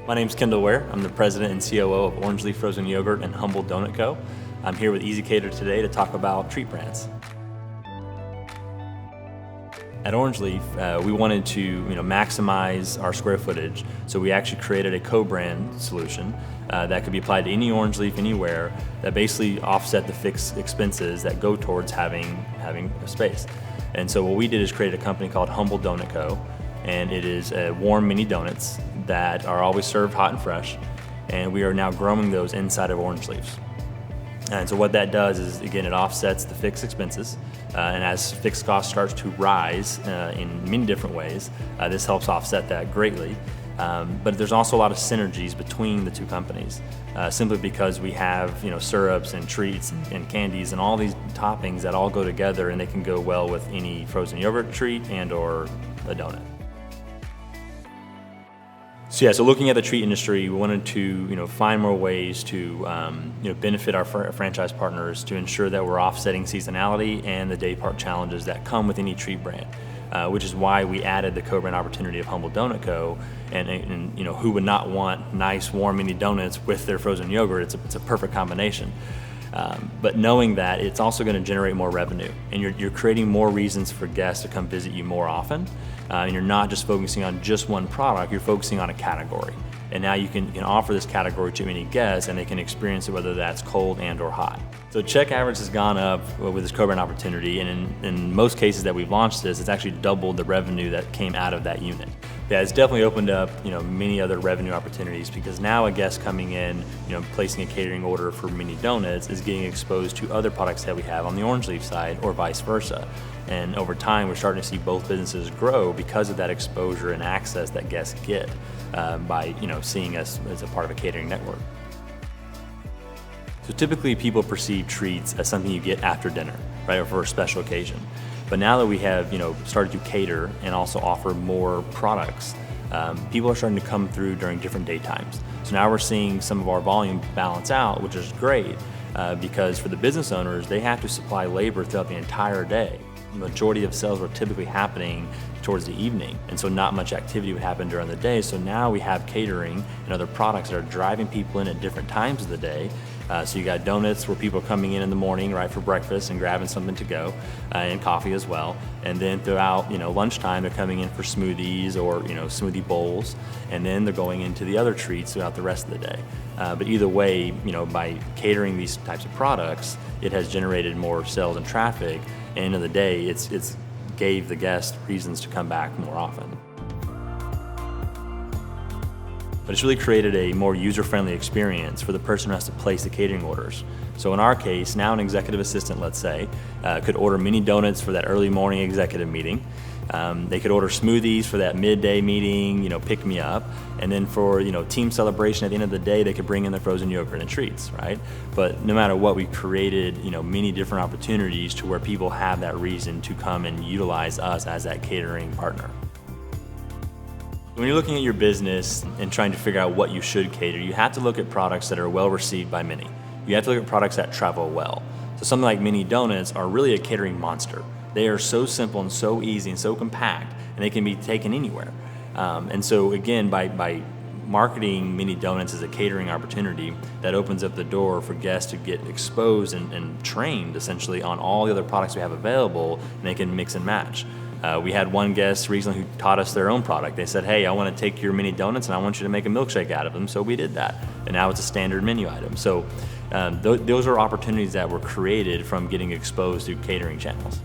My name's Kendall Ware. I'm the president and COO of Orange Leaf Frozen Yogurt and Humble Donut Co. I'm here with Easy Cater today to talk about treat brands. At Orange Leaf, we wanted to maximize our square footage, so we actually created a co-brand solution that could be applied to any Orange Leaf anywhere that basically offset the fixed expenses that go towards having a space. And so what we did is create a company called Humble Donut Co. And it is warm mini donuts that are always served hot and fresh, and we are now growing those inside of Orange Leafs. And so what that does is, again, it offsets the fixed expenses, and as fixed costs starts to rise in many different ways, this helps offset that greatly. But there's also a lot of synergies between the two companies, simply because we have syrups and treats and candies and all these toppings that all go together, and they can go well with any frozen yogurt treat and or a donut. So looking at the treat industry, we wanted to find more ways to benefit our franchise partners to ensure that we're offsetting seasonality and the daypart challenges that come with any treat brand, which is why we added the co-brand opportunity of Humble Donut Co. And who would not want nice warm mini donuts with their frozen yogurt? It's a perfect combination. But knowing that, it's also going to generate more revenue, and you're creating more reasons for guests to come visit you more often, and you're not just focusing on just one product, you're focusing on a category. And now you can offer this category to any guest, and they can experience it whether that's cold and or hot. So check average has gone up with this co-brand opportunity, and in most cases that we've launched this, it's actually doubled the revenue that came out of that unit. Yeah, it's definitely opened up many other revenue opportunities, because now a guest coming in, placing a catering order for mini donuts is getting exposed to other products that we have on the Orange Leaf side, or vice versa. And over time, we're starting to see both businesses grow because of that exposure and access that guests get by seeing us as a part of a catering network. So typically people perceive treats as something you get after dinner, right, or for a special occasion. But now that we have started to cater and also offer more products, people are starting to come through during different day times. So now we're seeing some of our volume balance out, which is great, because for the business owners, they have to supply labor throughout the entire day. The majority of sales were typically happening towards the evening, and so not much activity would happen during the day. So now we have catering and other products that are driving people in at different times of the day. So you got donuts where people are coming in the morning, right, for breakfast and grabbing something to go, and coffee as well. And then throughout lunchtime, they're coming in for smoothies or smoothie bowls, and then they're going into the other treats throughout the rest of the day. But either way, by catering these types of products, it has generated more sales and traffic. And at the end of the day, it's gave the guests reasons to come back more often. But it's really created a more user-friendly experience for the person who has to place the catering orders. So in our case, now an executive assistant, let's say, could order mini donuts for that early morning executive meeting. They could order smoothies for that midday meeting, pick me up. And then for team celebration at the end of the day, they could bring in their frozen yogurt and treats, right? But no matter what, we created many different opportunities to where people have that reason to come and utilize us as that catering partner. When you're looking at your business and trying to figure out what you should cater, you have to look at products that are well received by many. You have to look at products that travel well. So something like mini donuts are really a catering monster. They are so simple and so easy and so compact, and they can be taken anywhere. And so again, by marketing mini donuts as a catering opportunity, that opens up the door for guests to get exposed and trained essentially on all the other products we have available, and they can mix and match. We had one guest recently who taught us their own product. They said, hey, I want to take your mini donuts and I want you to make a milkshake out of them. So we did that. And now it's a standard menu item. So those are opportunities that were created from getting exposed to catering channels.